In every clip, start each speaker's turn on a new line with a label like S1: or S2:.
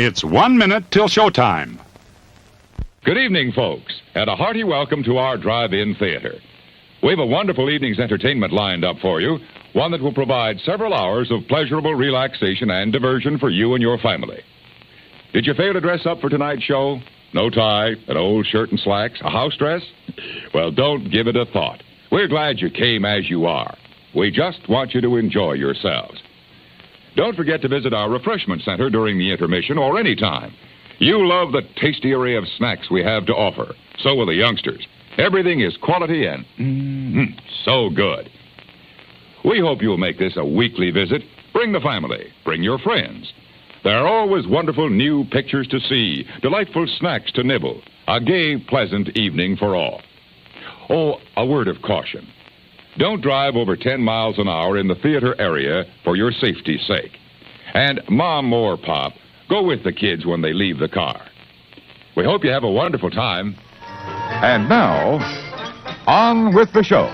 S1: It's 1 minute till showtime.
S2: Good evening, folks, and a hearty welcome to our drive-in theater. We have a wonderful evening's entertainment lined up for you, one that will provide several hours of pleasurable relaxation and diversion for you and your family. Did you fail to dress up for tonight's show? No tie, an old shirt and slacks, a house dress? Well, don't give it a thought. We're glad you came as you are. We just want you to enjoy yourselves. Don't forget to visit our refreshment center during the intermission or any time. You love the tasty array of snacks we have to offer. So will the youngsters. Everything is quality and so good. We hope you'll make this a weekly visit. Bring the family. Bring your friends. There are always wonderful new pictures to see, delightful snacks to nibble, a gay, pleasant evening for all. Oh, a word of caution. Don't drive over 10 miles an hour in the theater area for your safety's sake. And Mom or Pop, go with the kids when they leave the car. We hope you have a wonderful time. And now, on with the show.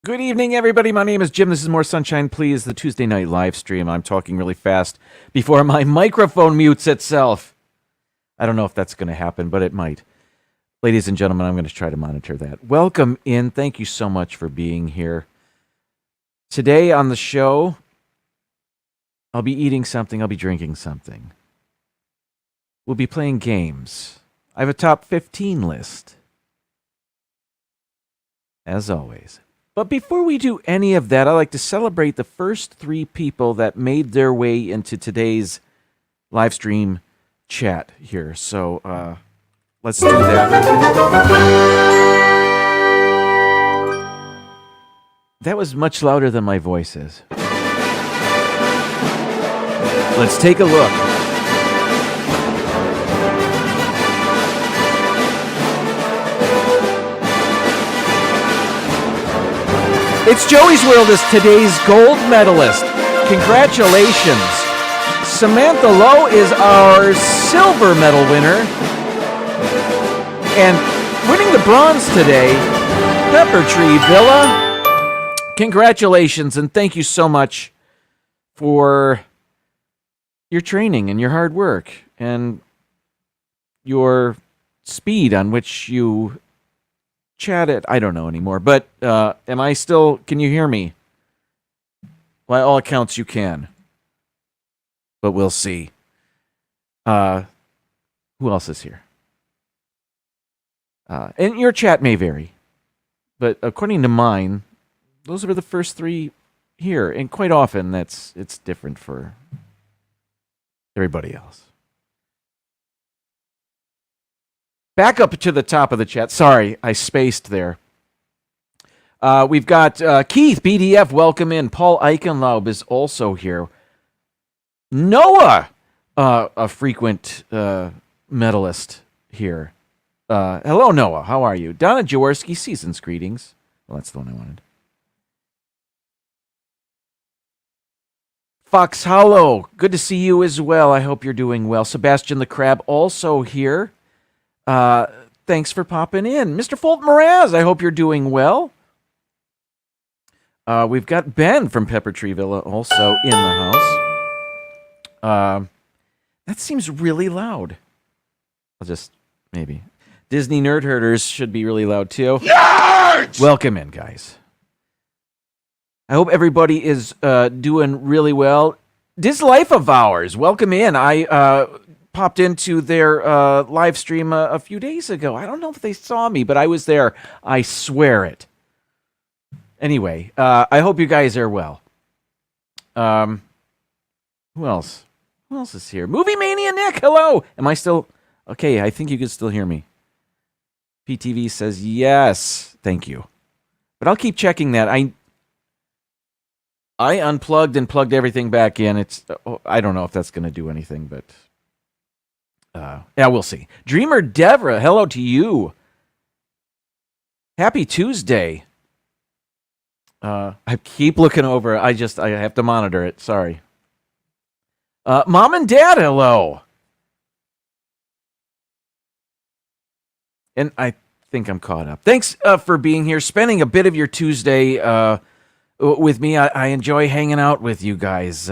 S3: Good evening, everybody. My name is Jim. This is More Sunshine, Please, the Tuesday night live stream. I'm talking really fast before my microphone mutes itself. I don't know if that's going to happen, but it might. Ladies and gentlemen, I'm going to try to monitor that. Welcome in. Thank you so much for being here. Today on the show, I'll be eating something. I'll be drinking something. We'll be playing games. I have a top 15 list, as always. But before we do any of that, I'd like to celebrate the first 3 people that made their way into today's live stream chat here. So let's do that. That was much louder than my voice is. Let's take a look. It's Joey's World is today's gold medalist. Congratulations. Samantha Lowe is our silver medal winner. And winning the bronze today, Pepper Tree Villa. Congratulations and thank you so much for your training and your hard work and your speed on which you chatted. I don't know anymore, but am I still, can you hear me? By all accounts, you can. But we'll see. Who else is here? And your chat may vary, but according to mine, those were the first 3 here, and quite often it's different for everybody else. Back up to the top of the chat. Sorry, I spaced there. We've got Keith BDF. Welcome in. Paul Eichenlaub is also here. Noah, a frequent medalist here. Hello, Noah. How are you? Donna Jaworski, season's greetings. Well, that's the one I wanted. Fox Hollow, good to see you as well. I hope you're doing well. Sebastian the Crab also here. Thanks for popping in. Mr. Fulton Mraz, I hope you're doing well. We've got Ben from Pepper Tree Villa also in the house. That seems really loud. I'll just, maybe. Disney Nerd Herders should be really loud too. Nerds! Welcome in, guys. I hope everybody is doing really well. This Life of Ours, welcome in. I popped into their live stream a few days ago. I don't know if they saw me, but I was there. I swear it. Anyway, I hope you guys are well. Who else? Who else is here? Movie Mania Nick, hello. Am I still... Okay, I think you can still hear me. PTV says yes. Thank you. But I'll keep checking that. I unplugged and plugged everything back in. I don't know if that's going to do anything, but yeah, we'll see. Dreamer Devra, hello to you. Happy Tuesday. I keep looking over. I have to monitor it. Sorry. Mom and Dad, hello. And I think I'm caught up. Thanks for being here, spending a bit of your Tuesday with me. I enjoy hanging out with you guys,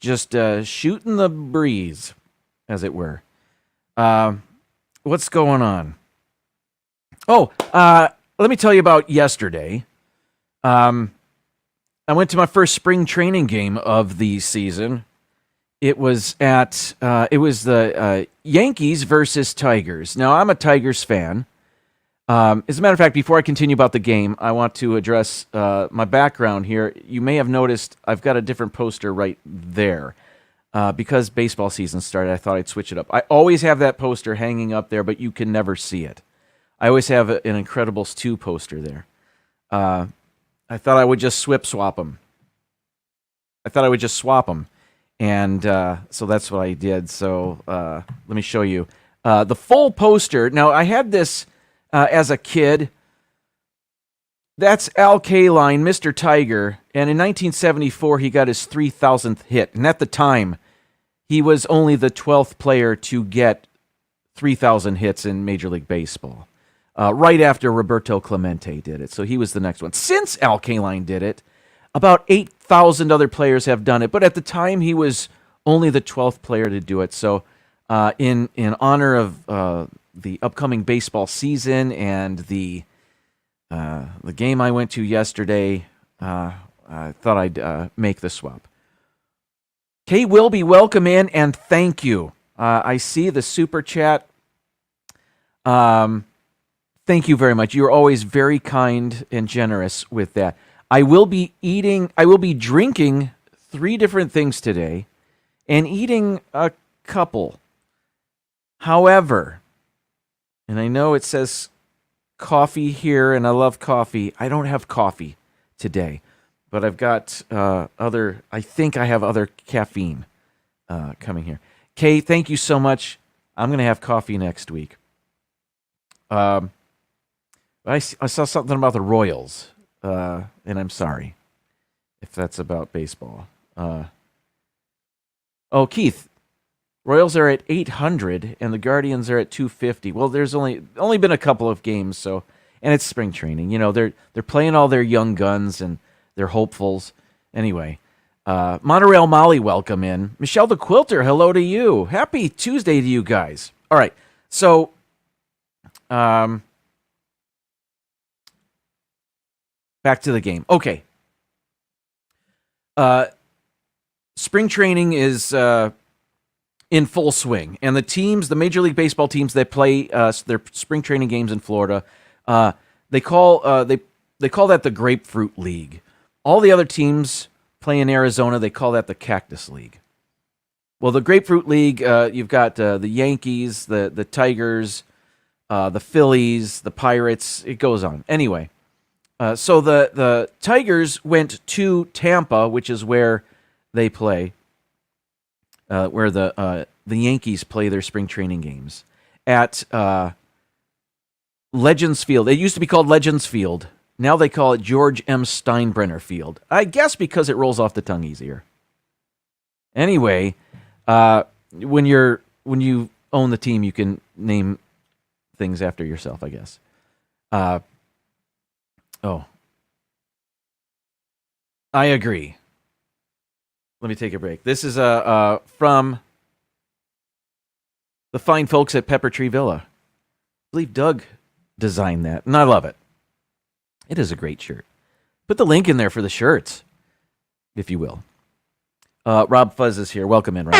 S3: just shooting the breeze, as it were. What's going on? Oh, let me tell you about yesterday. I went to my first spring training game of the season. It was the Yankees versus Tigers. Now, I'm a Tigers fan. As a matter of fact, before I continue about the game, I want to address my background here. You may have noticed I've got a different poster right there. Because baseball season started, I thought I'd switch it up. I always have that poster hanging up there, but you can never see it. I always have an Incredibles 2 poster there. I thought I would just swap them. And so that's what I did. So let me show you. The full poster. Now, I had this as a kid. That's Al Kaline, Mr. Tiger. And in 1974, he got his 3,000th hit. And at the time, he was only the 12th player to get 3,000 hits in Major League Baseball. Right after Roberto Clemente did it. So he was the next one. Since Al Kaline did it, about 8,000 other players have done it. But at the time, he was only the 12th player to do it. So in honor of the upcoming baseball season and the game I went to yesterday, I thought I'd make the swap. Kate Wilby, welcome in, and thank you. I see the super chat. Thank you very much. You're always very kind and generous with that. I will be drinking 3 different things today and eating a couple. However, and I know it says coffee here, and I love coffee. I don't have coffee today, but I've got I think I have other caffeine coming here. Kay, thank you so much. I'm going to have coffee next week. I saw something about the Royals, and I'm sorry if that's about baseball. Keith, Royals are at 800, and the Guardians are at 250. Well, there's only been a couple of games, and it's spring training. You know, they're playing all their young guns and their hopefuls. Anyway, Monorail Molly, welcome in. Michelle the Quilter, hello to you. Happy Tuesday to you guys. All right, so back to the game. Okay. Spring training is in full swing, and the Major League Baseball teams that play their spring training games in Florida, they call that the Grapefruit League. All the other teams play in Arizona. They call that the Cactus League. Well, the Grapefruit League, you've got the Yankees, the Tigers, the Phillies, the Pirates. It goes on. Anyway, so the Tigers went to Tampa, which is where they play, where the Yankees play their spring training games at Legends Field. It used to be called Legends Field. Now they call it George M. Steinbrenner Field. I guess because it rolls off the tongue easier. Anyway, when you own the team, you can name things after yourself, I guess. I agree. Let me take a break. This is from the fine folks at Pepper Tree Villa. I believe Doug designed that, and I love it. It is a great shirt. Put the link in there for the shirts, if you will. Rob Fuzz is here. Welcome in, Rob.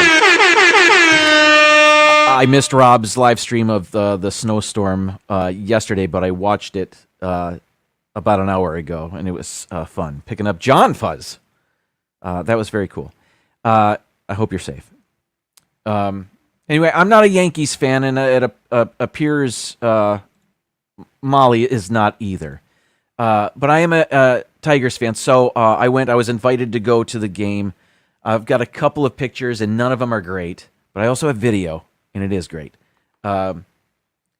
S3: I missed Rob's live stream of the snowstorm yesterday, but I watched it about an hour ago, and it was fun. Picking up John Fuzz. That was very cool. I hope you're safe. Anyway, I'm not a Yankees fan, and it appears Molly is not either. But I am a Tigers fan, so I was invited to go to the game. I've got a couple of pictures, and none of them are great, but I also have video, and it is great.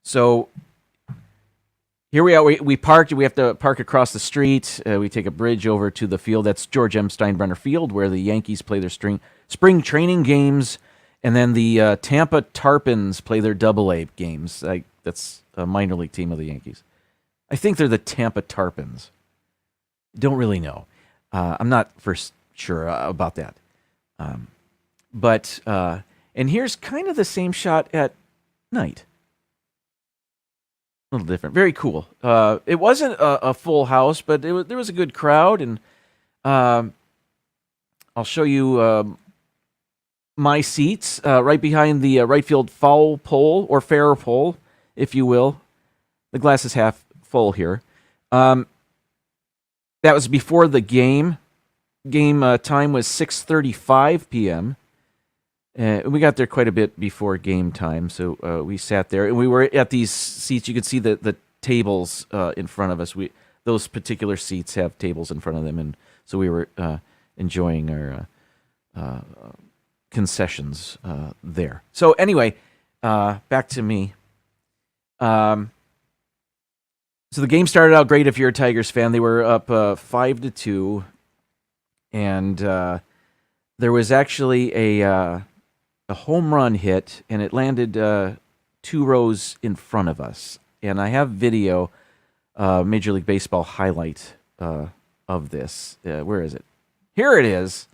S3: So here we are. We parked. We have to park across the street. We take a bridge over to the field. That's George M. Steinbrenner Field, where the Yankees play their spring training games, and then the Tampa Tarpons play their Double-A games. That's a minor league team of the Yankees. I think they're the Tampa Tarpons. Don't really know. I'm not for sure about that. And here's kind of the same shot at night. A little different. Very cool. It wasn't a full house, but there was a good crowd, and I'll show you my seats right behind the right field foul pole, or fair pole, if you will. The glass is half full here. That was before the game. Game time was 6:35 p.m. We got there quite a bit before game time, so we sat there, and we were at these seats. You could see the tables in front of us. Those particular seats have tables in front of them, and so we were enjoying our concessions there. So anyway, back to me. So the game started out great if you're a Tigers fan. They were up 5-2, and there was actually a home run hit, and it landed 2 rows in front of us. And I have video, Major League Baseball highlight of this. Where is it? Here it is.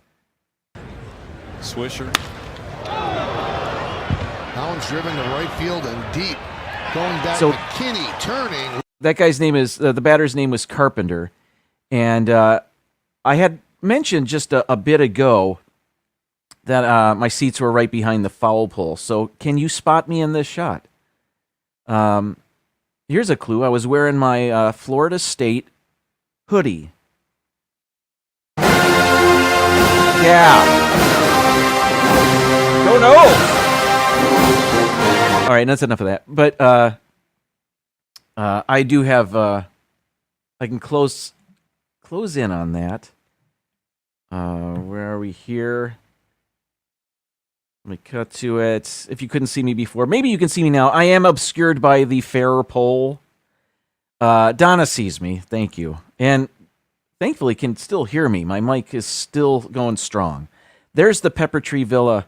S4: Swisher.
S5: That one's driven to right field and deep. Going back,
S3: So-
S5: McKinney turning.
S3: That guy's name is, the batter's name was Carpenter. And I had mentioned just a bit ago that my seats were right behind the foul pole. So can you spot me in this shot? Here's a clue. I was wearing my Florida State hoodie. Yeah. Oh, no. All right, that's enough of that. But I do have, I can close in on that. Where are we here? Let me cut to it. If you couldn't see me before, maybe you can see me now. I am obscured by the fair pole. Donna sees me. Thank you. And thankfully can still hear me. My mic is still going strong. There's the Pepper Tree Villa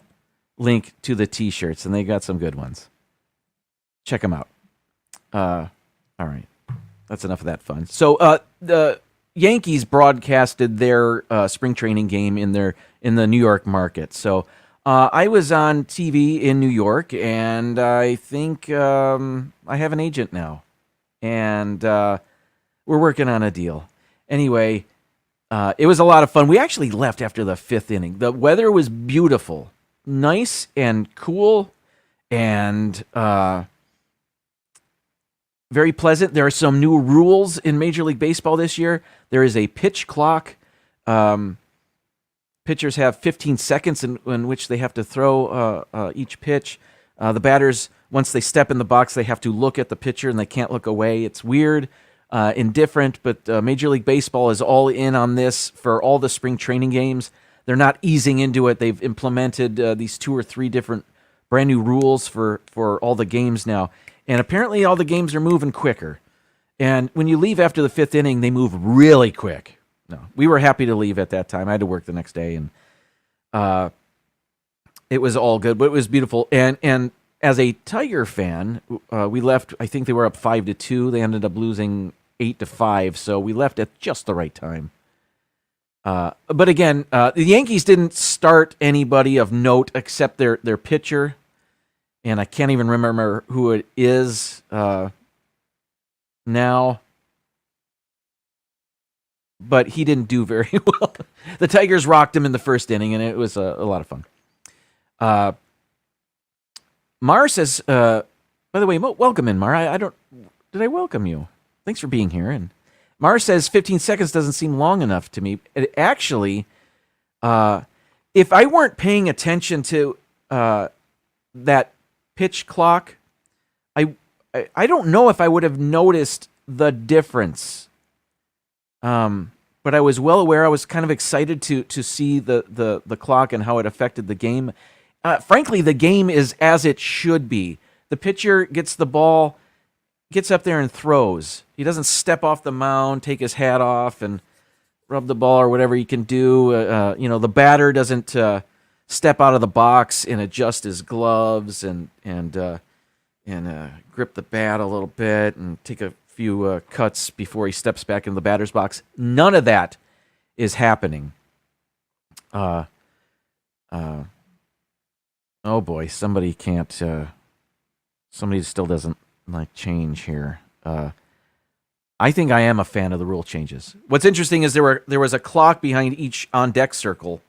S3: link to the T-shirts, and they got some good ones. Check them out. All right. That's enough of that fun. So the Yankees broadcasted their spring training game in the New York market. So I was on TV in New York, and I think I have an agent now, and we're working on a deal. Anyway, it was a lot of fun. We actually left after the 5th inning. The weather was beautiful, nice and cool, and very pleasant. There are some new rules in Major League Baseball this year. There is a pitch clock. Pitchers have 15 seconds in which they have to throw each pitch. The batters, once they step in the box, they have to look at the pitcher and they can't look away. It's weird and different, but Major League Baseball is all in on this for all the spring training games. They're not easing into it. They've implemented these 2 or 3 different brand new rules for all the games now. And apparently all the games are moving quicker. And when you leave after the 5th inning, they move really quick. No, we were happy to leave at that time. I had to work the next day, and it was all good, but it was beautiful. And as a Tiger fan, we left. I think they were up 5-2. They ended up losing 8-5, so we left at just the right time. But again, the Yankees didn't start anybody of note except their pitcher, and I can't even remember who it is now. But he didn't do very well. The Tigers rocked him in the 1st inning, and it was a lot of fun. Mar says, by the way, welcome in, Mar. Did I welcome you? Thanks for being here. And Mar says 15 seconds doesn't seem long enough to me. Actually, if I weren't paying attention to that pitch clock, I don't know if I would have noticed the difference. But I was well aware. I was kind of excited to see the clock and how it affected the game. Frankly, the game is as it should be. The pitcher gets the ball, gets up there and throws. He doesn't step off the mound, take his hat off, and rub the ball or whatever he can do. The batter doesn't step out of the box and adjust his gloves and grip the bat a little bit and take a few cuts before he steps back in the batter's box. None of that is happening. Oh boy, somebody can't. Somebody still doesn't like change here. I think I am a fan of the rule changes. What's interesting is there was a clock behind each on deck circle.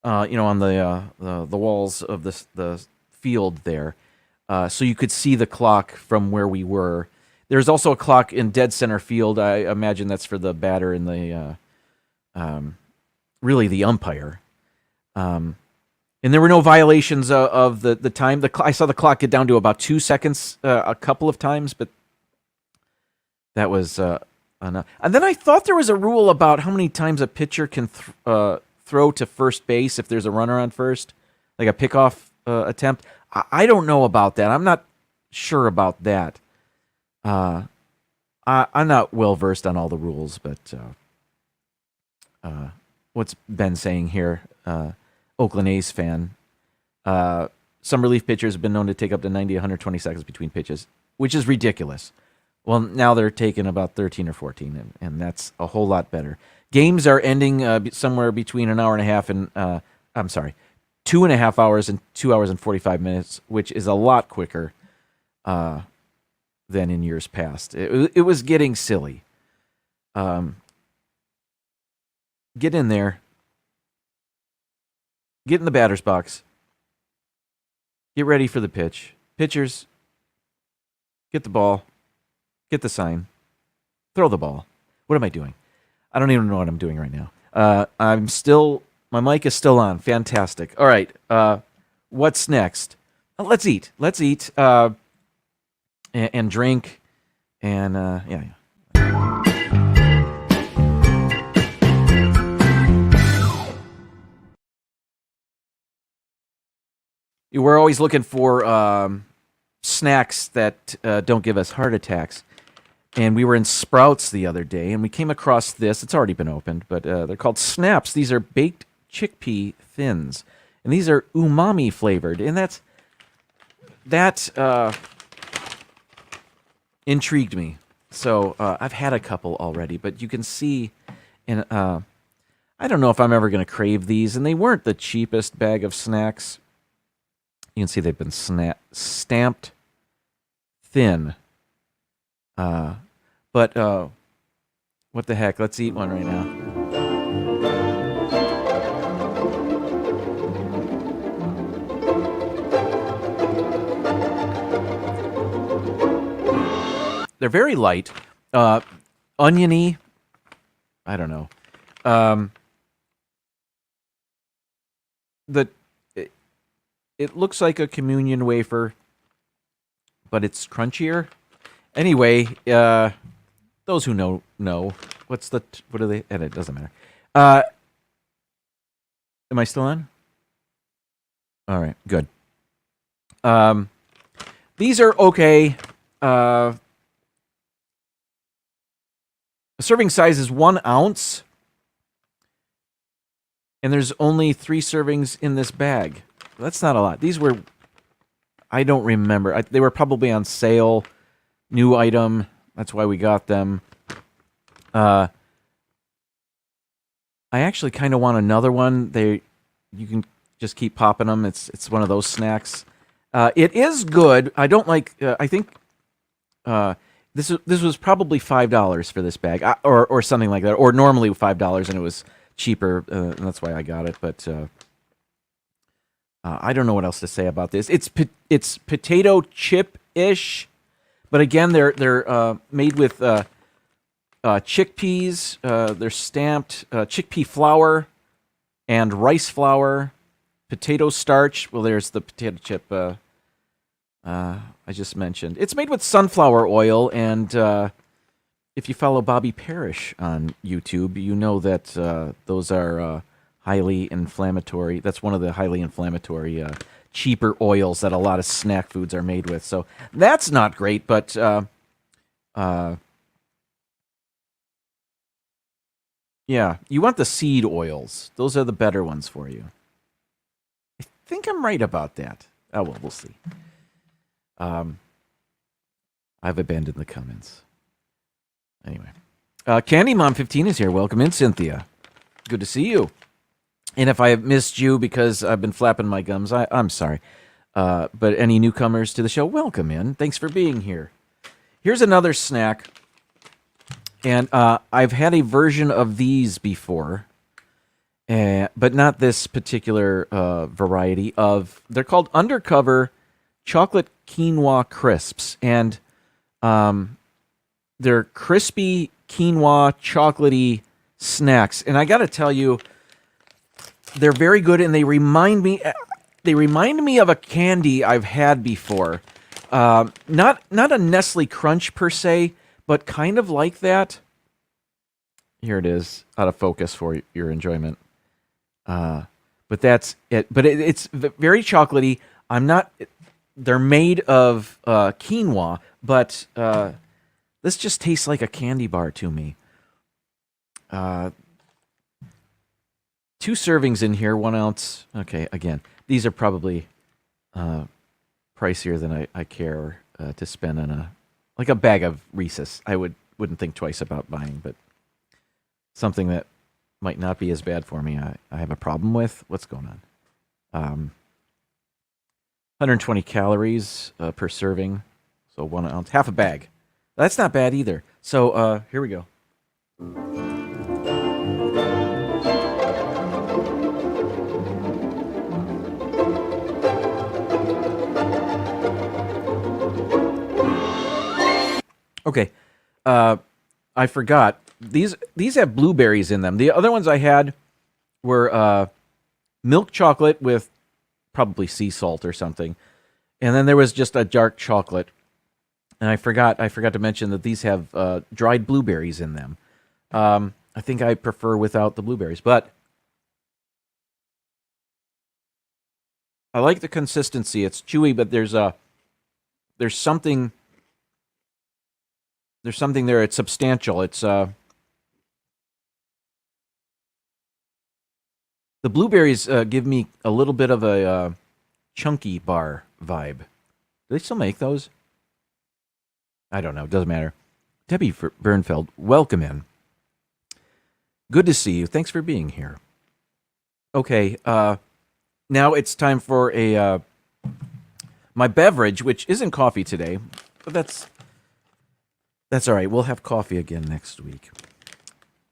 S3: On the walls of the field there, so you could see the clock from where we were. There's also a clock in dead center field. I imagine that's for the batter and the really the umpire. And there were no violations of the time. I saw the clock get down to about 2 seconds a couple of times, but that was enough. And then I thought there was a rule about how many times a pitcher can throw to first base if there's a runner on first, like a pickoff attempt. I don't know about that. I'm not sure about that. I'm not well versed on all the rules, but what's Ben saying here? Oakland A's fan. Some relief pitchers have been known to take up to 90, 120 seconds between pitches, which is ridiculous. Well, now they're taking about 13 or 14, and that's a whole lot better. Games are ending somewhere between an hour and a half and 2.5 hours and 2 hours and 45 minutes, which is a lot quicker than in years past. It was getting silly. Get in there. Get in the batter's box. Get ready for the pitch. Pitchers, get the ball. Get the sign. Throw the ball. What am I doing? I don't even know what I'm doing right now. My mic is still on. Fantastic. All right. What's next? Let's eat. Let's eat and drink. And yeah. We're always looking for snacks that don't give us heart attacks. And we were in Sprouts the other day, and we came across this. It's already been opened, but they're called Snaps. These are baked chickpea thins, and these are umami flavored. And that intrigued me. So I've had a couple already, but you can see, and I don't know if I'm ever going to crave these. And they weren't the cheapest bag of snacks. You can see they've been stamped thin. But what the heck? Let's eat one right now. They're very light, oniony. I don't know. It looks like a communion wafer, but it's crunchier. Anyway, those who know. What are they? And it doesn't matter. Am I still on? All right, good. These are okay. The serving size is 1 ounce, and there's only 3 servings in this bag. That's not a lot. These were, I don't remember. They were probably on sale. New item. That's why we got them. I actually kind of want another one. You can just keep popping them. It's one of those snacks. It is good. I don't like. I think this was probably $5 for this bag, or something like that, or normally $5, and it was cheaper, and that's why I got it. But I don't know what else to say about this. It's potato chip-ish. But again, they're made with chickpeas. They're stamped chickpea flour and rice flour, potato starch. Well, there's the potato chip I just mentioned. It's made with sunflower oil, and if you follow Bobby Parrish on YouTube, you know that those are highly inflammatory. That's one of the highly inflammatory cheaper oils that a lot of snack foods are made with. So that's not great, but yeah, you want the seed oils. Those are the better ones for you. I think I'm right about that. Oh, well, we'll see. I've abandoned the comments. Anyway. Candy Mom 15 is here. Welcome in, Cynthia. Good to see you. And if I have missed you because I've been flapping my gums, I'm sorry. But any newcomers to the show, welcome in. Thanks for being here. Here's another snack. And I've had a version of these before, but not this particular variety of. They're called Undercover Chocolate Quinoa Crisps. And they're crispy quinoa chocolatey snacks. And I got to tell you, they're very good, and they remind me of a candy I've had before. Not a Nestle Crunch per se, but kind of like that. Here it is, out of focus for your enjoyment. But that's it. But it's very chocolatey. They're made of quinoa, but this just tastes like a candy bar to me. 2 servings in here, 1 ounce. Okay, again, these are probably pricier than I care to spend on a bag of Reese's. I wouldn't think twice about buying, but something that might not be as bad for me, I have a problem with. What's going on? 120 calories per serving, so 1 ounce, half a bag. That's not bad either. So here we go. Okay, I forgot. These have blueberries in them. The other ones I had were milk chocolate with probably sea salt or something, and then there was just a dark chocolate. And I forgot to mention that these have dried blueberries in them. I think I prefer without the blueberries, but I like the consistency. It's chewy, but there's something there. It's substantial. It's the blueberries give me a little bit of a chunky bar vibe. Do they still make those? I don't know. It doesn't matter. Debbie Bernfeld, welcome in. Good to see you. Thanks for being here. Okay, now it's time for my beverage, which isn't coffee today, but that's all right. We'll have coffee again next week.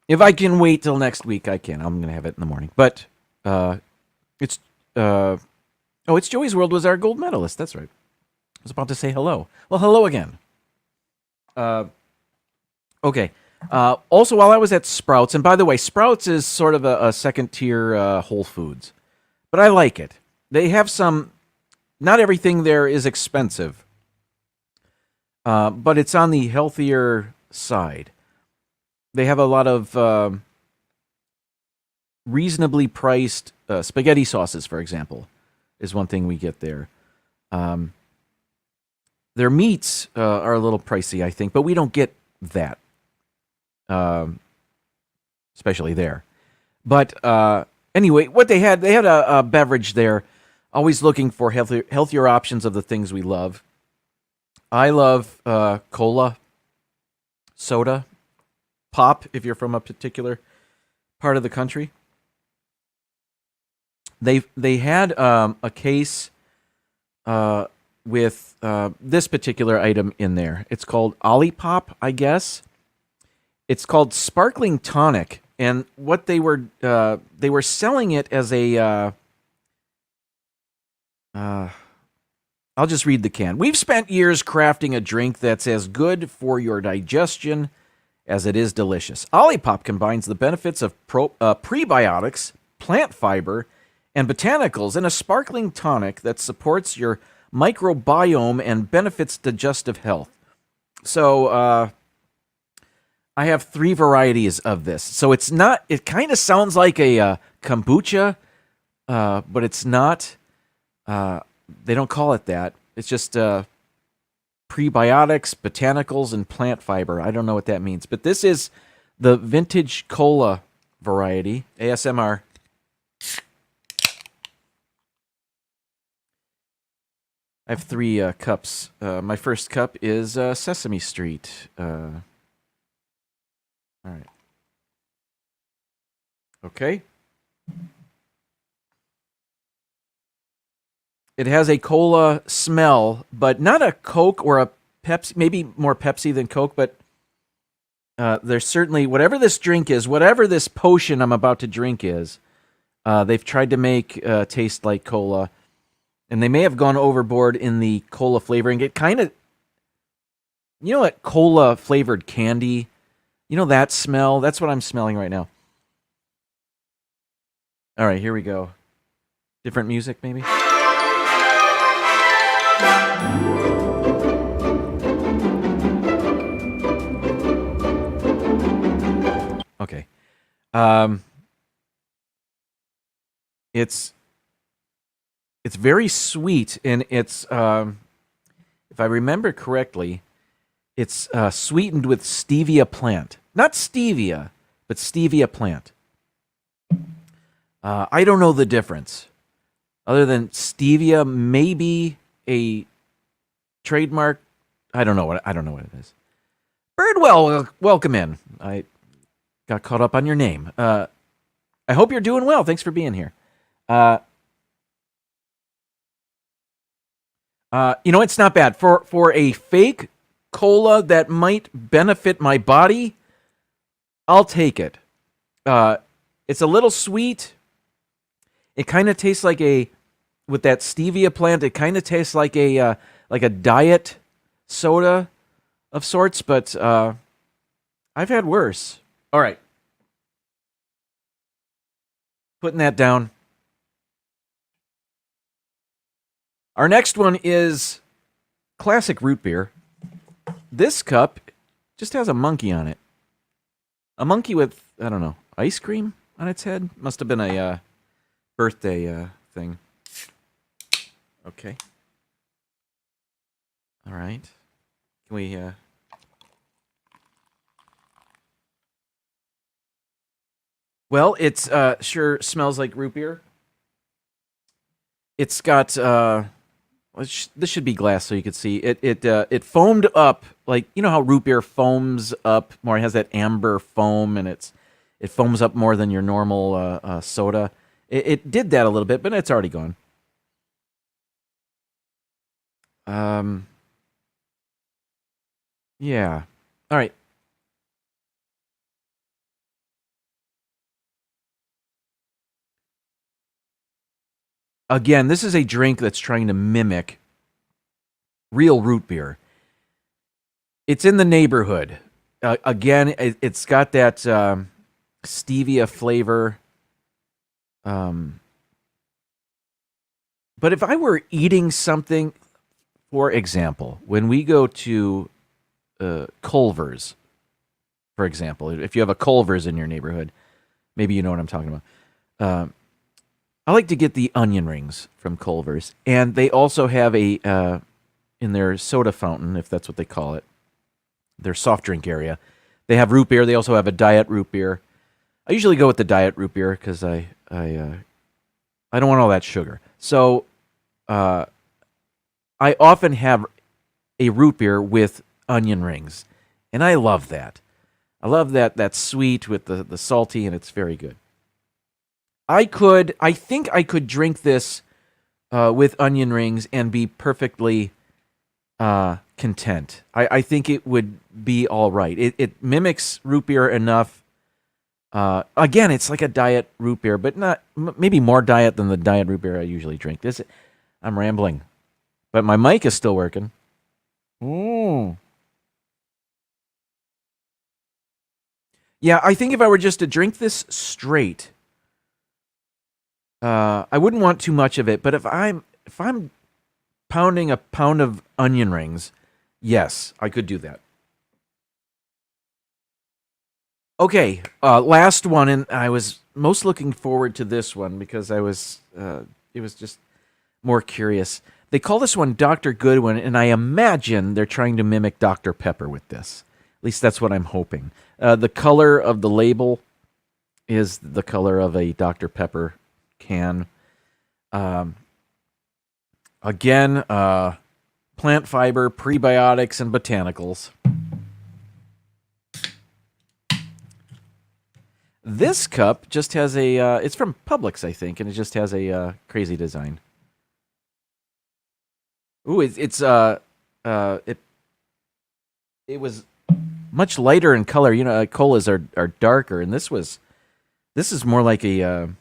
S3: If I can wait till next week, I can. I'm going to have it in the morning. But it's Joey's World was our gold medalist. That's right. I was about to say hello. Well, hello again. Okay. Also, while I was at Sprouts, and by the way, Sprouts is sort of a second-tier Whole Foods, but I like it. They have some. Not everything there is expensive, but it's on the healthier side. They have a lot of reasonably priced spaghetti sauces, for example, is one thing we get there. Their meats are a little pricey, I think, but we don't get that, especially there. But anyway, what they had a beverage there, always looking for healthier options of the things we love. I love cola, soda, pop, if you're from a particular part of the country. They had a case with this particular item in there. It's called Olipop, I guess. It's called Sparkling Tonic, and what they were selling it as a. I'll just read the can. We've spent years crafting a drink that's as good for your digestion as it is delicious. Olipop combines the benefits of prebiotics, plant fiber, and botanicals in a sparkling tonic that supports your microbiome and benefits digestive health. So I have 3 varieties of this. So it's not. It kind of sounds like a kombucha, but it's not. They don't call it that. It's just prebiotics, botanicals, and plant fiber. I don't know what that means, but this is the vintage cola variety. ASMR. I have 3 cups. My first cup is Sesame Street. All right. Okay. It has a cola smell, but not a Coke or a Pepsi. Maybe more Pepsi than Coke, but there's certainly, whatever this drink is, whatever this potion I'm about to drink is, they've tried to make taste like cola. And they may have gone overboard in the cola flavoring. It kind of, you know what, cola flavored candy, you know that smell? That's what I'm smelling right now. All right, here we go. Different music, maybe? Okay. It's very sweet, and it's, if I remember correctly, it's sweetened with stevia plant. Not stevia, but stevia plant. I don't know the difference. Other than stevia, maybe a trademark. I don't know what it is. Birdwell, welcome in. I got caught up on your name. I hope you're doing well. Thanks for being here. It's not bad for a fake cola that might benefit my body. I'll take it. It's a little sweet. It kind of tastes like with that stevia plant. It kind of tastes like a diet soda of sorts, but I've had worse. All right, putting that down. Our next one is classic root beer. This cup just has a monkey on it. A monkey with, I don't know, ice cream on its head? Must have been a birthday thing. Okay. All right. Can we... Well, it's sure smells like root beer. It's got... this should be glass so you can see. It foamed up, like, you know how root beer foams up more? It has that amber foam, and it foams up more than your normal soda. It did that a little bit, but it's already gone. Yeah. All right. Again, this is a drink that's trying to mimic real root beer. It's in the neighborhood. Again, it's got that stevia flavor. But if I were eating something, for example, when we go to Culver's, for example, if you have a Culver's in your neighborhood, maybe you know what I'm talking about. I like to get the onion rings from Culver's, and they also have in their soda fountain, if that's what they call it, their soft drink area, they have root beer. They also have a diet root beer. I usually go with the diet root beer because I don't want all that sugar. So I often have a root beer with onion rings, and I love that. I love that sweet with the salty, and it's very good. I think I could drink this with onion rings and be perfectly content. I think it would be all right. It mimics root beer enough. Again, it's like a diet root beer, but not maybe more diet than the diet root beer I usually drink. I'm rambling, but my mic is still working. Yeah, I think if I were just to drink this straight, I wouldn't want too much of it. But if I'm pounding a pound of onion rings, yes, I could do that. Okay, last one, and I was most looking forward to this one because it was just more curious. They call this one Dr. Goodwin, and I imagine they're trying to mimic Dr. Pepper with this. At least that's what I'm hoping. The color of the label is the color of a Dr. Pepper can. Again, plant fiber, prebiotics, and botanicals. This cup just has a, it's from Publix, I think, and it just has a crazy design. Ooh, it was much lighter in color. You know, colas are darker, and this is more like a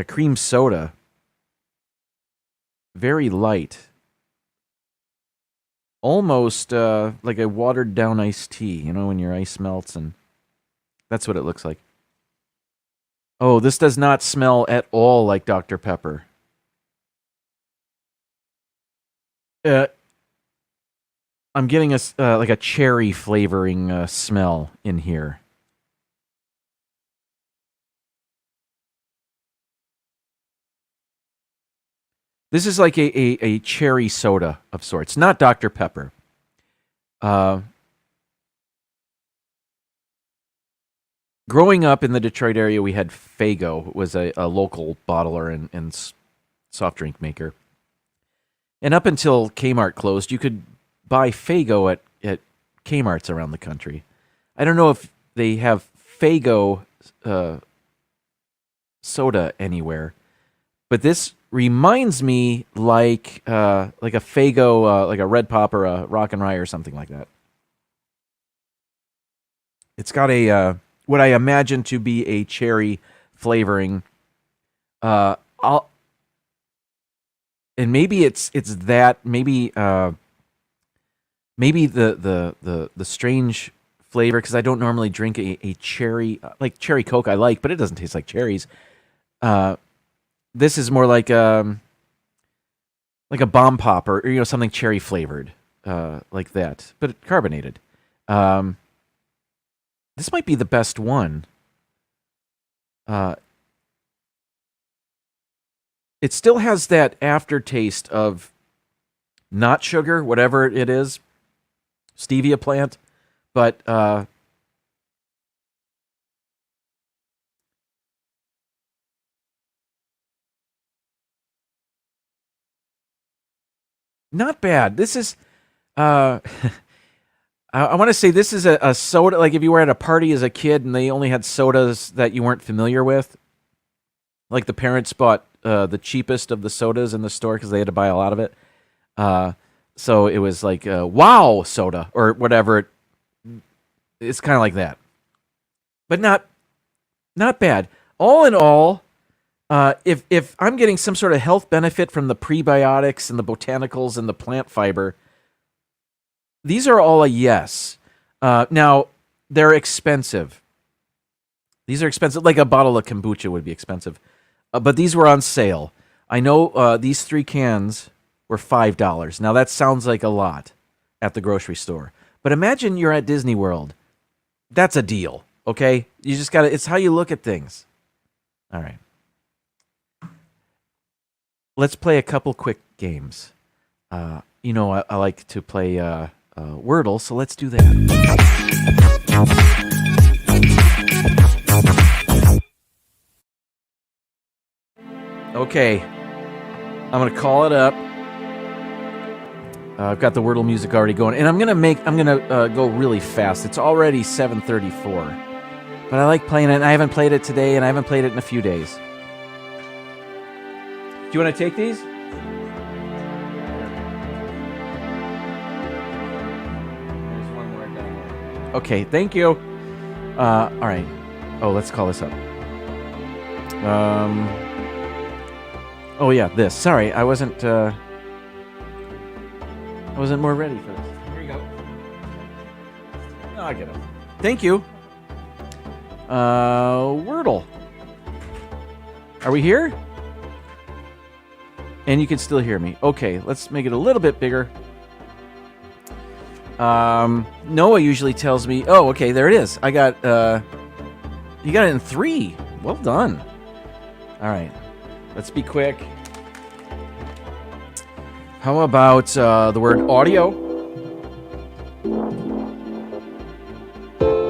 S3: cream soda. Very light. Almost like a watered down iced tea, you know, when your ice melts, and that's what it looks like. Oh, this does not smell at all like Dr. Pepper. I'm getting like a cherry flavoring smell in here. This is like a cherry soda of sorts, not Dr. Pepper. Growing up in the Detroit area, we had Faygo. It was a local bottler and soft drink maker. And up until Kmart closed, you could buy Faygo at Kmart's around the country. I don't know if they have Faygo soda anywhere, but this reminds me like a Faygo, like a Red Pop or a Rock and Rye or something like that. It's got a what I imagine to be a cherry flavoring. And maybe it's that. Maybe the strange flavor, because I don't normally drink a cherry, like cherry Coke I like, but it doesn't taste like cherries. This is more like a bomb pop or you know, something cherry flavored, like that, but carbonated. This might be the best one. It still has that aftertaste of not sugar, whatever it is, stevia plant, but not bad. This is, I want to say this is a soda, like if you were at a party as a kid and they only had sodas that you weren't familiar with, like the parents bought the cheapest of the sodas in the store because they had to buy a lot of it. So it was like wow soda or whatever. It's kind of like that, but not bad. All in all, if I'm getting some sort of health benefit from the prebiotics and the botanicals and the plant fiber, these are all a yes. Now they're expensive. These are expensive, like a bottle of kombucha would be expensive. But these were on sale. I know these 3 cans were $5. Now that sounds like a lot at the grocery store. But imagine you're at Disney World. That's a deal, okay? You just gotta, it's how you look at things. All right. Let's play a couple quick games. You know, I like to play Wordle, so let's do that. Okay, I'm gonna call it up. I've got the Wordle music already going, and I'm gonna go really fast. It's already 7:34, but I like playing it. And I haven't played it today, and I haven't played it in a few days. Do you want to take these? There's one more down there. Okay, thank you. All right. Oh, let's call this up. Oh yeah, this. Sorry, I wasn't more ready for this. Here you go. No, I get it. Thank you. Wordle. Are we here? And you can still hear me. Okay, let's make it a little bit bigger. Noah usually tells me, oh, okay, there it is. I got, you got it in 3. Well done. All right. Let's be quick. How about the word audio?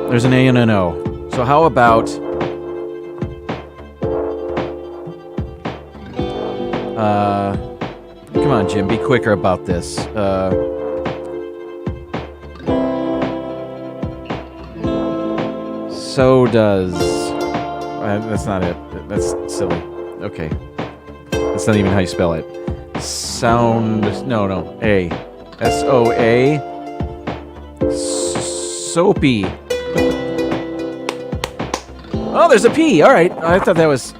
S3: There's an A and an O. So how about Come on, Jim, be quicker about this. So does... that's not it. That's silly. Okay. That's not even how you spell it. Sound... No. A. S-O-A. Soapy. Oh, there's a P. All right. I thought that was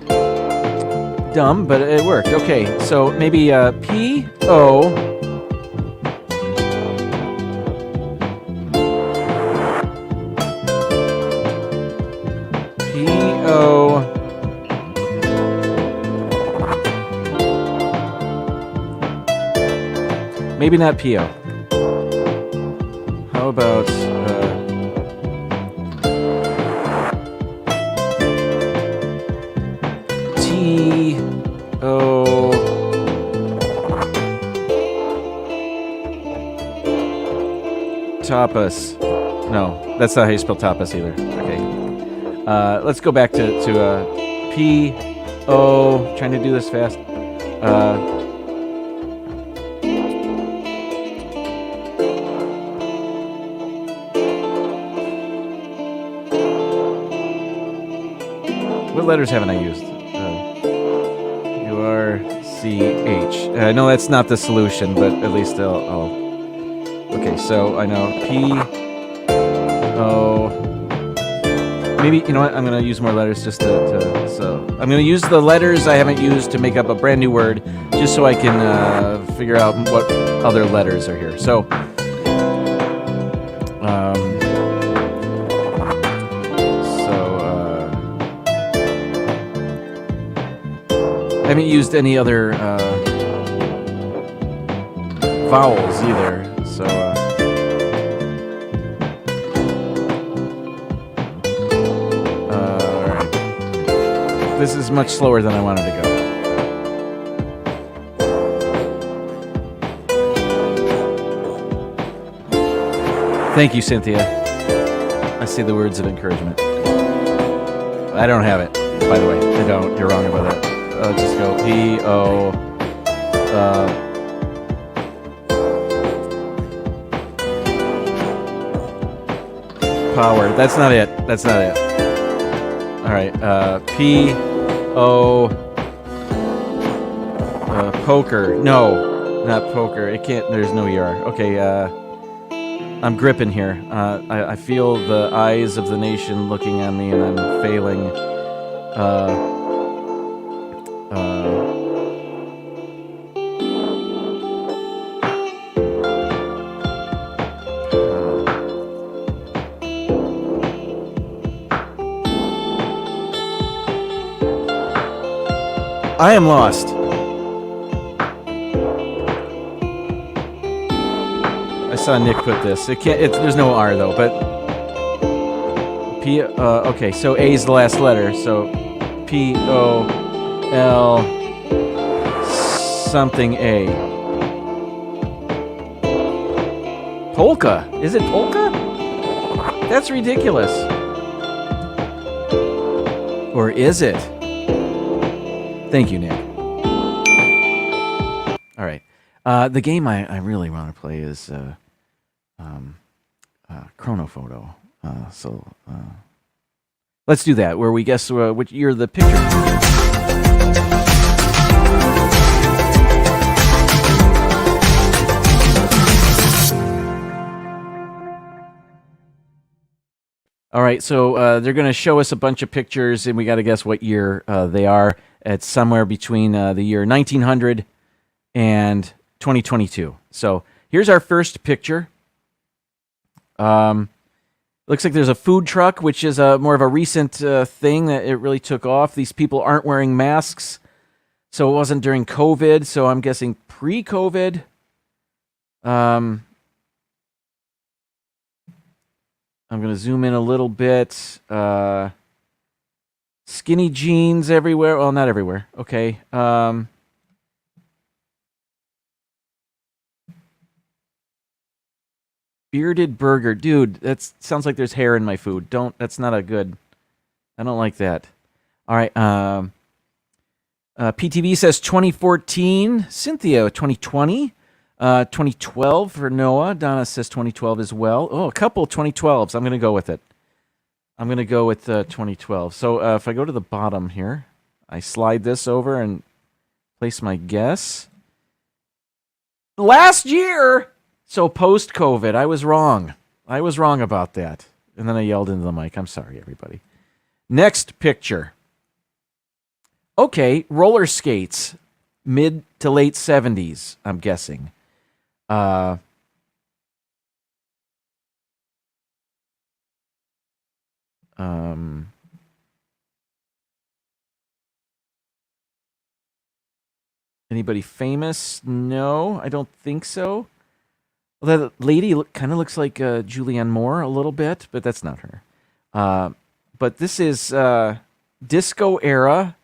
S3: dumb, but it worked. Okay, so maybe P-O... P-O... Maybe not P-O. How about... Tapas. No, that's not how you spell tapas either. Okay. Let's go back to P-O... Trying to do this fast. What letters haven't I used? U-R-C-H. No, that's not the solution, but at least I'll... Okay, so I know P-O... Maybe, you know what? I'm going to use more letters just so... I'm going to use the letters I haven't used to make up a brand new word, just so I can figure out what other letters are here. So... I haven't used any other vowels either, so alright. This is much slower than I wanted to go. Thank you, Cynthia. I see the words of encouragement. I don't have it, by the way. I don't. You're wrong about that. Just go P-O... Power. That's not it. That's not it. Alright, P-O... poker. No, not poker. It can't... There's no ER. Okay, I'm gripping here. I feel the eyes of the nation looking at me, and I'm failing. I am lost. I saw Nick put this. It can't. There's no R though. But P. Okay, so A is the last letter. So P-O-L something A. Polka. Is it polka? That's ridiculous. Or is it? Thank you, Nick. All right. The game I really want to play is Chronophoto. So let's do that, where we guess which year the picture. All right, so they're going to show us a bunch of pictures, and we got to guess what year they are. It's somewhere between the year 1900 and 2022. So here's our first picture. Looks like there's a food truck, which is more of a recent thing that it really took off. These people aren't wearing masks, so it wasn't during COVID. So I'm guessing pre-COVID. I'm going to zoom in a little bit. Skinny jeans everywhere. Well, not everywhere. Okay. Bearded burger. Dude, that sounds like there's hair in my food. That's not a good... I don't like that. All right. PTV says 2014. Cynthia, 2020. 2012 for Noah. Donna says 2012 as well. Oh, a couple 2012s. I'm going to go with it. I'm going to go with 2012. So if I go to the bottom here, I slide this over and place my guess. Last year! So post-COVID, I was wrong. I was wrong about that. And then I yelled into the mic. I'm sorry, everybody. Next picture. Okay, roller skates. Mid to late 70s, I'm guessing. Anybody famous? No, I don't think so. Well, that lady kind of looks like Julianne Moore a little bit, but that's not her. But this is disco era,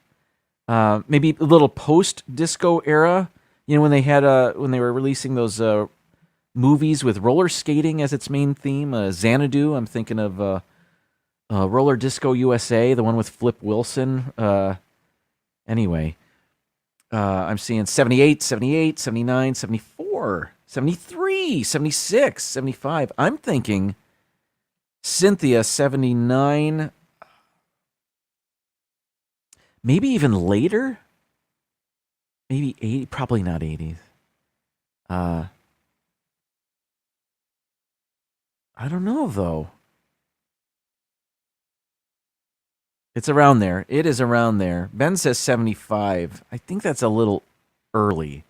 S3: maybe a little post-disco era. You know, when they had when they were releasing those movies with roller skating as its main theme. Xanadu, I'm thinking of Roller Disco USA, the one with Flip Wilson. Anyway, I'm seeing 78, 78, 79, 74, 73, 76, 75. I'm thinking Cynthia, 79, maybe even later. Maybe 80, probably not 80s. I don't know, though. It's around there. It is around there. Ben says 75. I think that's a little early.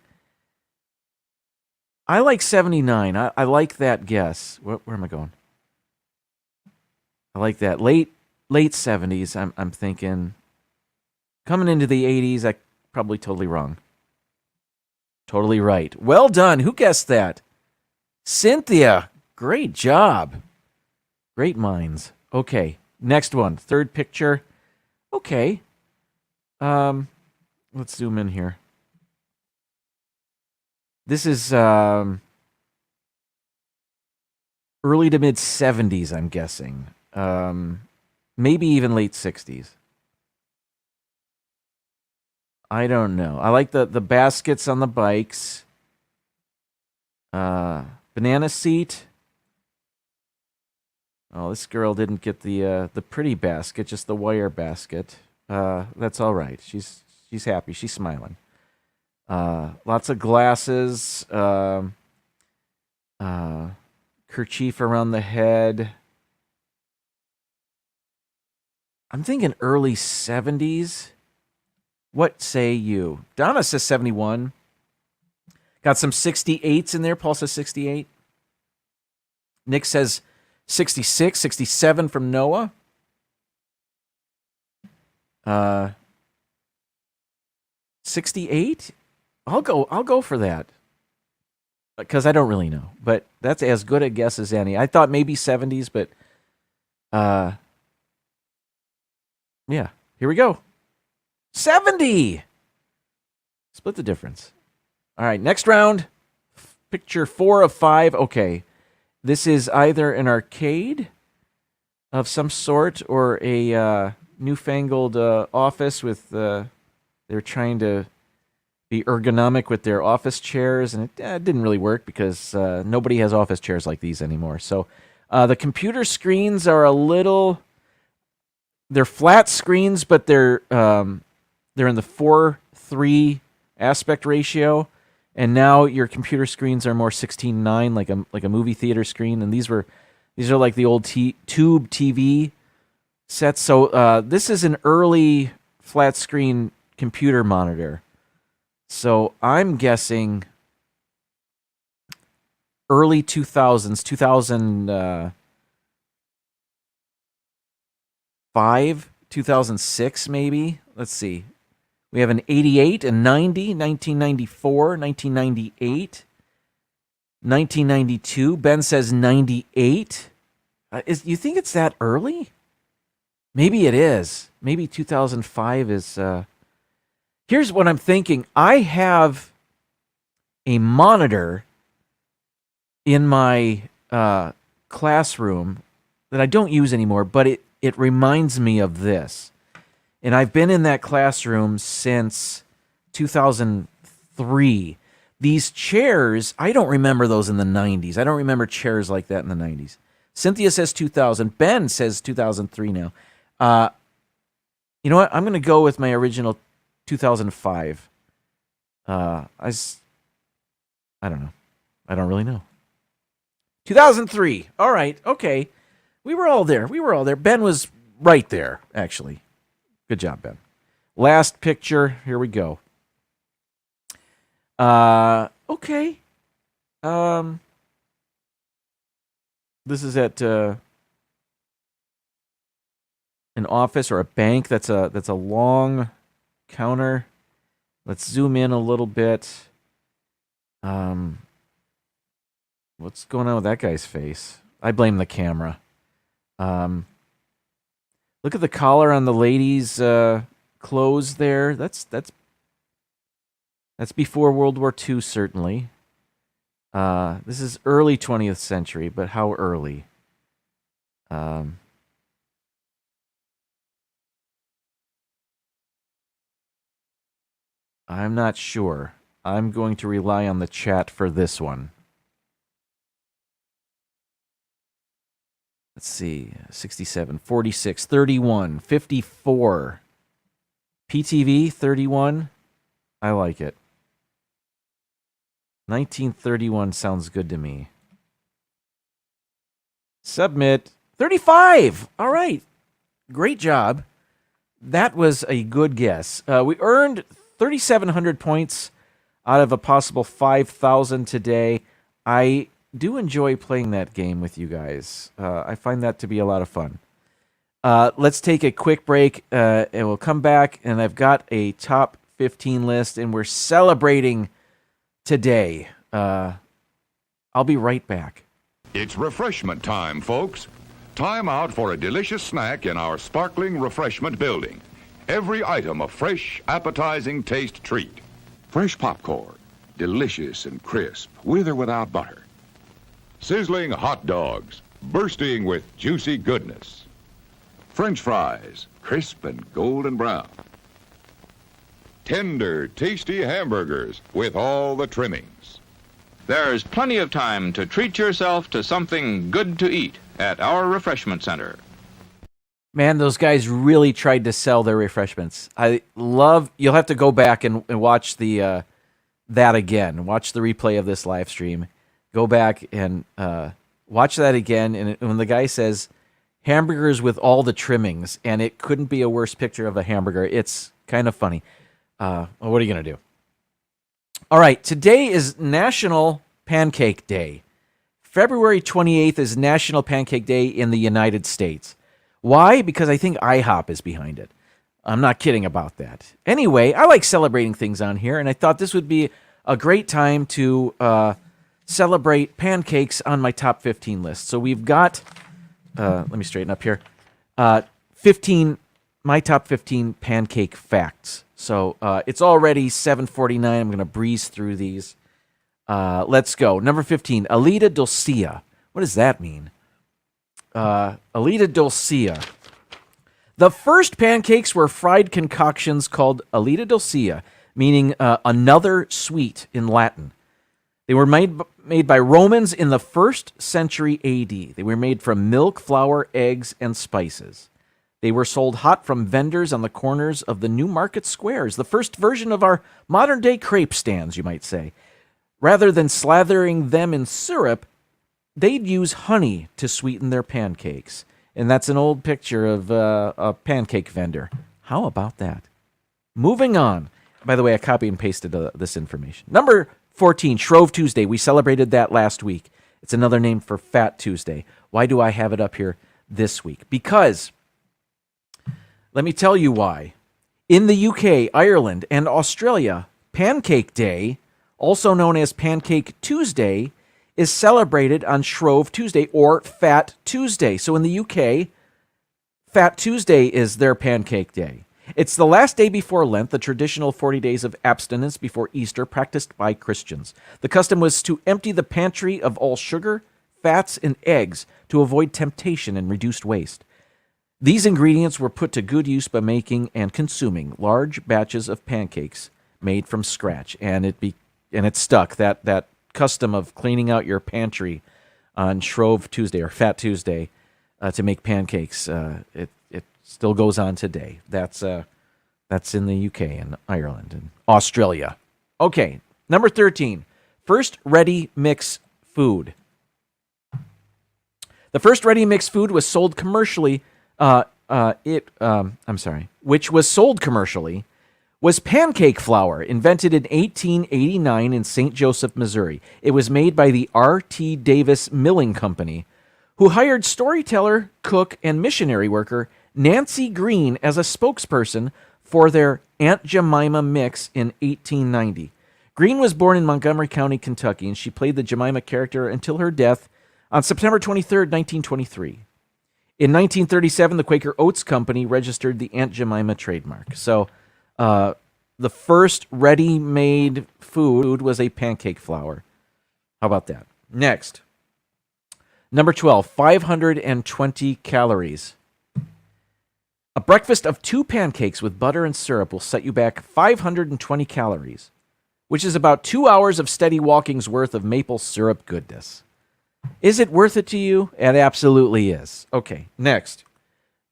S3: I like 79. I like that guess. Where am I going? I like that. Late 70s, I'm thinking. Coming into the 80s, I probably totally wrong. Totally right. Well done. Who guessed that? Cynthia. Great job. Great minds. Okay, next one. Third picture. Okay. Let's zoom in here. This is early to mid 70s, I'm guessing. Maybe even late 60s. I don't know. I like the baskets on the bikes. Banana seat. Oh, this girl didn't get the pretty basket, just the wire basket. That's all right. She's happy. She's smiling. Lots of glasses. Kerchief around the head. I'm thinking early 70s. What say you? Donna says 71. Got some 68s in there. Paul says 68. Nick says 66, 67 from Noah. 68? I'll go for that. Because I don't really know. But that's as good a guess as any. I thought maybe 70s, but yeah. Here we go. 70! Split the difference. All right, next round. Picture 4 of 5. Okay. This is either an arcade of some sort or a newfangled office with they're trying to be ergonomic with their office chairs, and it didn't really work because nobody has office chairs like these anymore. So the computer screens are a little... They're flat screens, but they're in the 4:3 aspect ratio. And now your computer screens are more 16:9, like a movie theater screen. And these are like the old tube TV sets. So this is an early flat screen computer monitor. So I'm guessing early 2000s, 2005, 2006 maybe. Let's see. We have an 88, a 90, 1994, 1998, 1992. Ben says 98. You think it's that early? Maybe it is. Maybe 2005 is... Here's what I'm thinking. I have a monitor in my classroom that I don't use anymore, but it reminds me of this. And I've been in that classroom since 2003. These chairs, I don't remember those in the 90s. I don't remember chairs like that in the 90s. Cynthia says 2000. Ben says 2003 now. You know what? I'm going to go with my original 2005. I don't know. I don't really know. 2003. All right. Okay. We were all there. Ben was right there, actually. Good job, Ben. Last picture. Here we go. Okay. This is at an office or a bank. That's a long counter. Let's zoom in a little bit. What's going on with that guy's face? I blame the camera. Look at the collar on the lady's clothes there. That's before World War II, certainly. This is early 20th century, but how early? I'm not sure. I'm going to rely on the chat for this one. Let's see. 67, 46, 31, 54. PTV, 31. I like it. 1931 sounds good to me. Submit. 35. All right. Great job. That was a good guess. We earned 3,700 points out of a possible 5,000 today. I do enjoy playing that game with you guys. I find that to be a lot of fun. Let's take a quick break, and we'll come back, and I've got a top 15 list, and we're celebrating today. I'll be right back.
S2: It's refreshment time, folks. Time out for a delicious snack in our sparkling refreshment building. Every item a fresh, appetizing taste treat. Fresh popcorn, delicious and crisp, with or without butter. Sizzling hot dogs, bursting with juicy goodness. French fries, crisp and golden brown. Tender, tasty hamburgers with all the trimmings.
S4: There's plenty of time to treat yourself to something good to eat at our refreshment center.
S3: Man, those guys really tried to sell their refreshments. You'll have to go back and watch that again. Watch the replay of this live stream. Go back and watch that again. And when the guy says hamburgers with all the trimmings, and it couldn't be a worse picture of a hamburger, it's kind of funny. Well, what are you going to do? All right, today is National Pancake Day. February 28th is National Pancake Day in the United States. Why? Because I think IHOP is behind it. I'm not kidding about that. Anyway, I like celebrating things on here, and I thought this would be a great time to celebrate pancakes on my top 15 list. So we've got, let me straighten up here, my top 15 pancake facts. So it's already 7:49. I'm going to breeze through these. Let's go. Number 15, Alita Dulcea. What does that mean? Alita Dulcea. The first pancakes were fried concoctions called Alita Dulcea, meaning another sweet in Latin. They were made by Romans in the 1st century AD. They were made from milk, flour, eggs, and spices. They were sold hot from vendors on the corners of the new market squares, the first version of our modern-day crepe stands, you might say. Rather than slathering them in syrup, they'd use honey to sweeten their pancakes. And that's an old picture of a pancake vendor. How about that? Moving on. By the way, I copied and pasted this information. Number 14, Shrove Tuesday. We celebrated that last week. It's another name for Fat Tuesday. Why do I have it up here this week? Because, let me tell you why. In the UK, Ireland, and Australia, Pancake Day, also known as Pancake Tuesday, is celebrated on Shrove Tuesday or Fat Tuesday. So in the UK, Fat Tuesday is their Pancake Day. It's the last day before Lent, the traditional 40 days of abstinence before Easter practiced by Christians. The custom was to empty the pantry of all sugar, fats, and eggs to avoid temptation and reduced waste. These ingredients were put to good use by making and consuming large batches of pancakes made from scratch, and it stuck. That custom of cleaning out your pantry on Shrove Tuesday or Fat Tuesday to make pancakes, it still goes on today. That's in the UK and Ireland and Australia. Okay, number 13, first ready mix food. The first ready mix food was sold commercially. Which was sold commercially, was pancake flour, invented in 1889 in St. Joseph, Missouri. It was made by the R.T. Davis Milling Company, who hired storyteller, cook, and missionary worker Nancy Green as a spokesperson for their Aunt Jemima mix in 1890. Green was born in Montgomery County, Kentucky, and she played the Jemima character until her death on September 23, 1923. In 1937, the Quaker Oats Company registered the Aunt Jemima trademark. So the first ready-made food was a pancake flour. How about that? Next. Number 12, 520 calories. A breakfast of 2 pancakes with butter and syrup will set you back 520 calories, which is about 2 hours of steady walking's worth of maple syrup goodness. Is it worth it to you? It absolutely is. Okay, next.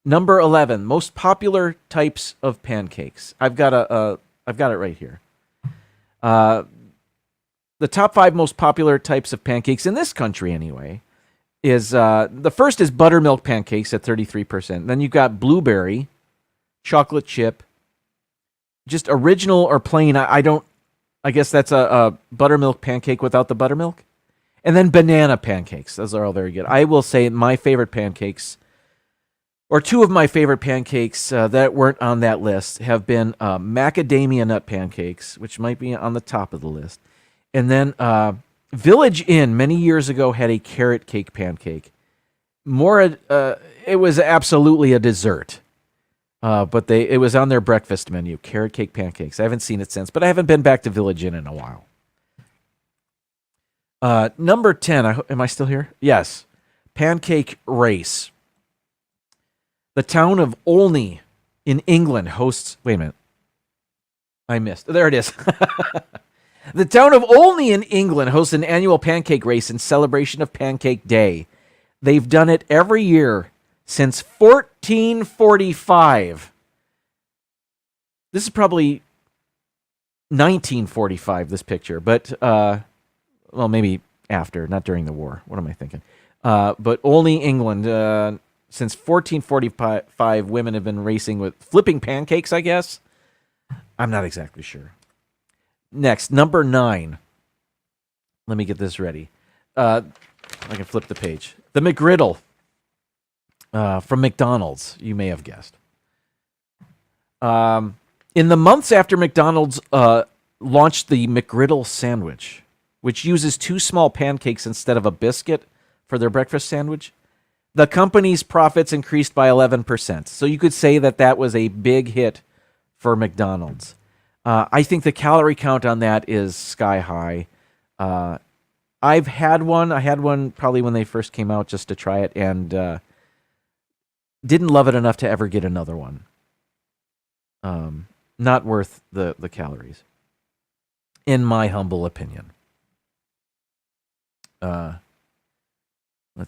S3: Number 11, most popular types of pancakes. I've got it right here. The top 5 most popular types of pancakes in this country, anyway, is the first is buttermilk pancakes at 33%. Then you've got blueberry, chocolate chip, just original or plain. I guess that's a buttermilk pancake without the buttermilk. And then banana pancakes. Those are all very good. I will say my favorite pancakes, or 2 of my favorite pancakes that weren't on that list, have been macadamia nut pancakes, which might be on the top of the list. And then Village Inn many years ago had a carrot cake pancake. It was absolutely a dessert. But it was on their breakfast menu, carrot cake pancakes. I haven't seen it since, but I haven't been back to Village Inn in a while. Number 10, am I still here? Yes. Pancake race. The town of Olney in England hosts... Wait a minute. I missed. There it is. The town of Olney in England hosts an annual pancake race in celebration of Pancake Day. They've done it every year since 1445. This is probably 1945, this picture, but... well, maybe after, not during the war. What am I thinking? But Olney, England, since 1445, women have been racing with flipping pancakes, I guess. I'm not exactly sure. Next, number 9. Let me get this ready. I can flip the page. The McGriddle from McDonald's, you may have guessed. In the months after McDonald's launched the McGriddle sandwich, which uses 2 small pancakes instead of a biscuit for their breakfast sandwich, the company's profits increased by 11%. So you could say that was a big hit for McDonald's. I think the calorie count on that is sky high. I've had one. I had one probably when they first came out just to try it, and didn't love it enough to ever get another one. Not worth the calories, in my humble opinion. Let's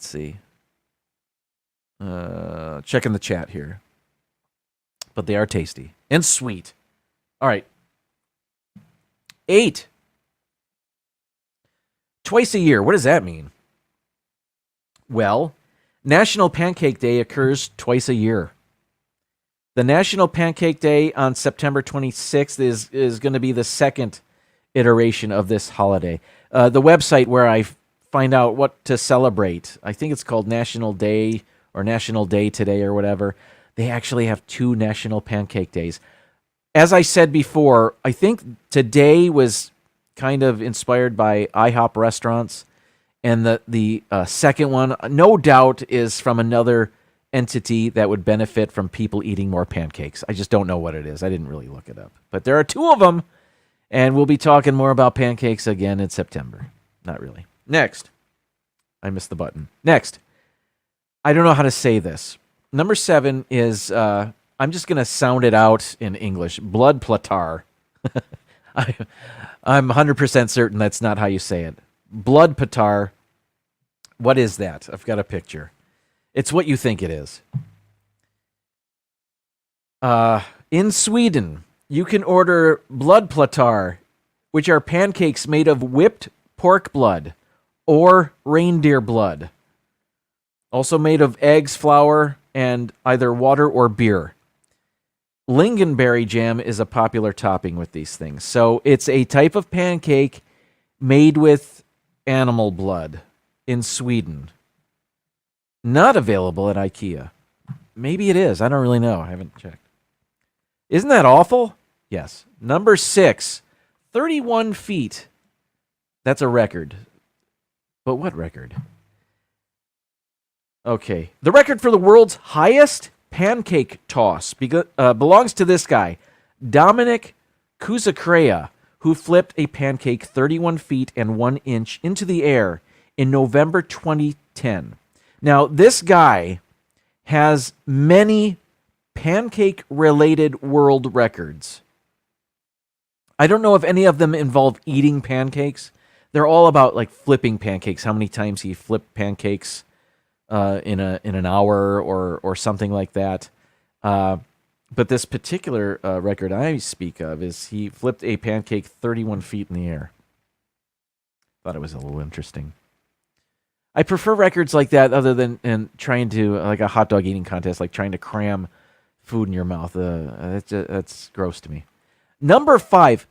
S3: see. Checking the chat here. But they are tasty and sweet. All right. 8. Twice a year. What does that mean? Well, National Pancake Day occurs twice a year. The National Pancake Day on September 26th is going to be the second iteration of this holiday. The website where I find out what to celebrate, I think it's called National Day or National Day Today or whatever. They actually have 2 National Pancake Days. As I said before, I think today was kind of inspired by IHOP restaurants, and the second one, no doubt, is from another entity that would benefit from people eating more pancakes. I just don't know what it is. I didn't really look it up. But there are 2 of them, and we'll be talking more about pancakes again in September. Not really. Next. I missed the button. Next. I don't know how to say this. Number 7 is, I'm just going to sound it out in English, blood platar. I'm 100% certain that's not how you say it. Blood patar. What is that? I've got a picture. It's what you think it is. In Sweden, you can order blood platar, which are pancakes made of whipped pork blood or reindeer blood. Also made of eggs, flour, and either water or beer. Lingonberry jam is a popular topping with these things. So it's a type of pancake made with animal blood in Sweden. Not available at IKEA. Maybe it is. I don't really know. I haven't checked. Isn't that awful? Yes. Number 6, 31 feet. That's a record. But what record? Okay. The record for the world's highest pancake toss belongs to this guy, Dominic Kuzakrea, who flipped a pancake 31 feet and 1 inch into the air in November 2010. Now, this guy has many pancake-related world records. I don't know if any of them involve eating pancakes. They're all about like flipping pancakes. How many times he flipped pancakes in an hour or something like that. But this particular record I speak of is he flipped a pancake 31 feet in the air. Thought it was a little interesting. I prefer records like that other than trying to, like a hot dog eating contest, like trying to cram food in your mouth. That's gross to me. Number 5,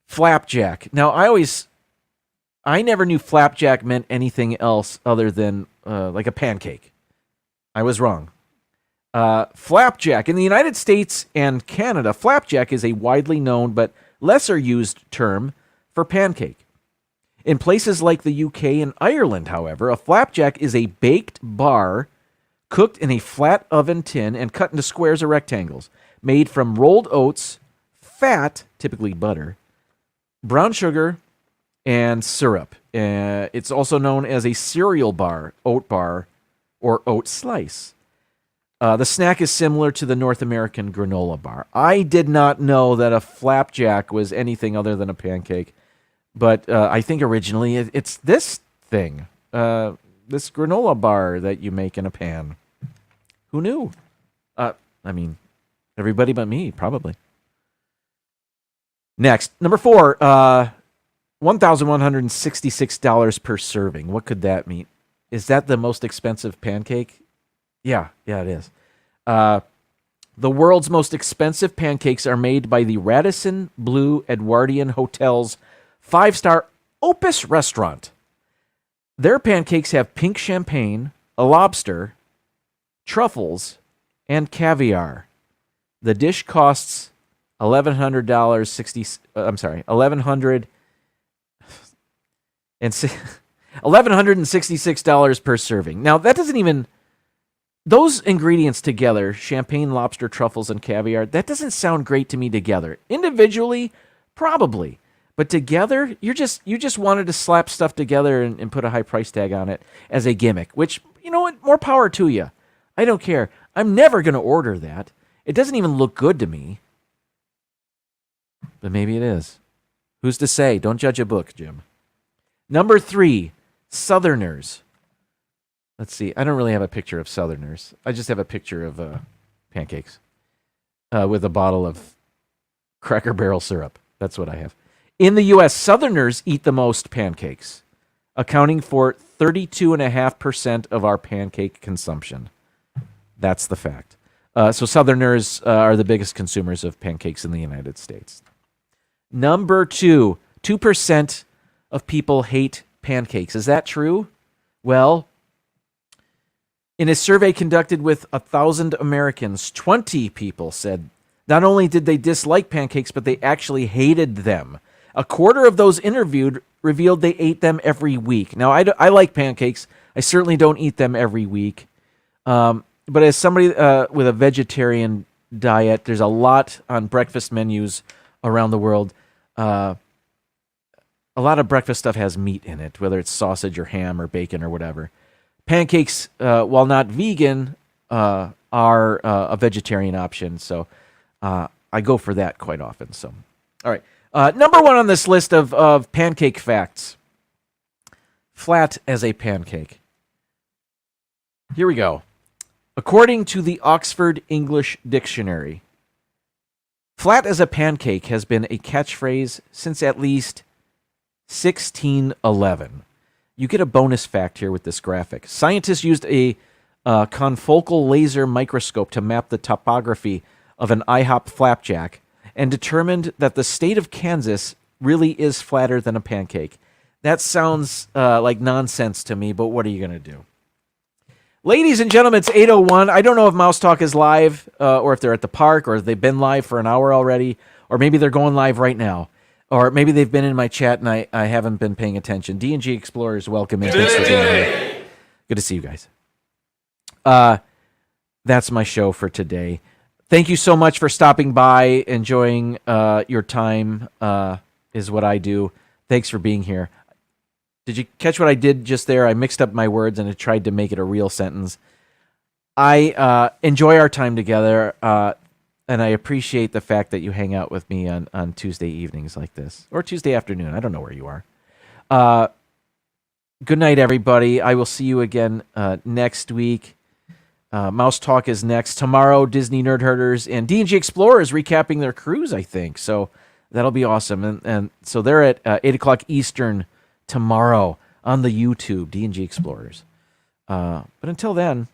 S3: flapjack. Now, I never knew flapjack meant anything else other than like a pancake. I was wrong. Flapjack. In the United States and Canada, flapjack is a widely known but lesser used term for pancake. In places like the UK and Ireland, however, a flapjack is a baked bar cooked in a flat oven tin and cut into squares or rectangles, made from rolled oats, fat, typically butter, brown sugar, and syrup. It's also known as a cereal bar, or oat slice. The snack is similar to the North American granola bar. I did not know that a flapjack was anything other than a pancake, but I think originally it's this thing, this granola bar that you make in a pan. Who knew? I mean, everybody but me, probably. Next, number 4, $1,166 per serving. What could that mean? Is that the most expensive pancake? Yeah, it is. The world's most expensive pancakes are made by the Radisson Blue Edwardian Hotel's 5-star Opus restaurant. Their pancakes have pink champagne, a lobster, truffles, and caviar. The dish costs $1,166 per serving. Now, that doesn't even... Those ingredients together, champagne, lobster, truffles, and caviar, that doesn't sound great to me together. Individually, probably. But together, you just wanted to slap stuff together and put a high price tag on it as a gimmick, which, you know what, more power to you. I don't care. I'm never going to order that. It doesn't even look good to me. But maybe it is. Who's to say? Don't judge a book, Jim. Number 3, Southerners. Let's see. I don't really have a picture of Southerners. I just have a picture of pancakes with a bottle of Cracker Barrel syrup. That's what I have. In the U.S., Southerners eat the most pancakes, accounting for 32.5% of our pancake consumption. That's the fact. So Southerners are the biggest consumers of pancakes in the United States. Number 2, 2% of people hate pancakes. Is that true? Well, in a survey conducted with 1,000 Americans, 20 people said not only did they dislike pancakes, but they actually hated them. A quarter of those interviewed revealed they ate them every week. Now, I like pancakes. I certainly don't eat them every week. But as somebody with a vegetarian diet, there's a lot on breakfast menus around the world. A lot of breakfast stuff has meat in it, whether it's sausage or ham or bacon or whatever. Pancakes, while not vegan, are a vegetarian option. So I go for that quite often. So, all right. Number one on this list of pancake facts. Flat as a pancake. Here we go. According to the Oxford English Dictionary, flat as a pancake has been a catchphrase since at least 1611. You get a bonus fact here with this graphic. Scientists used a confocal laser microscope to map the topography of an IHOP flapjack and determined that the state of Kansas really is flatter than a pancake. That sounds like nonsense to me, but what are you going to do? Ladies and gentlemen, it's 8:01. I don't know if Mouse Talk is live or if they're at the park or if they've been live for an hour already, or maybe they're going live right now, or maybe they've been in my chat and I haven't been paying attention. D&G Explorers, welcome in. Thanks for being here. Good to see you guys. That's my show for today. Thank you so much for stopping by, enjoying your time is what I do. Thanks for being here. Did you catch what I did just there? I mixed up my words and I tried to make it a real sentence. I enjoy our time together, and I appreciate the fact that you hang out with me on Tuesday evenings like this, or Tuesday afternoon. I don't know where you are. Good night, everybody. I will see you again next week. Mouse Talk is next. Tomorrow, Disney Nerd Herders and D&G Explorers recapping their cruise, I think. So that'll be awesome. And so they're at 8 o'clock Eastern tomorrow on the YouTube, D&G Explorers. But until then,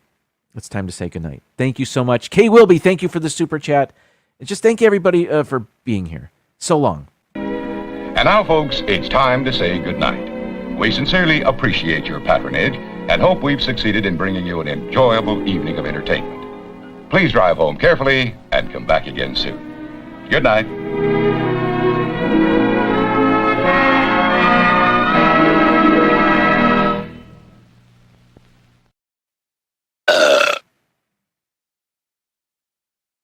S3: it's time to say goodnight. Thank you so much. Kay Wilby, thank you for the super chat. And just thank everybody for being here. So long.
S2: And now, folks, it's time to say goodnight. We sincerely appreciate your patronage and hope we've succeeded in bringing you an enjoyable evening of entertainment. Please drive home carefully and come back again soon. Good night.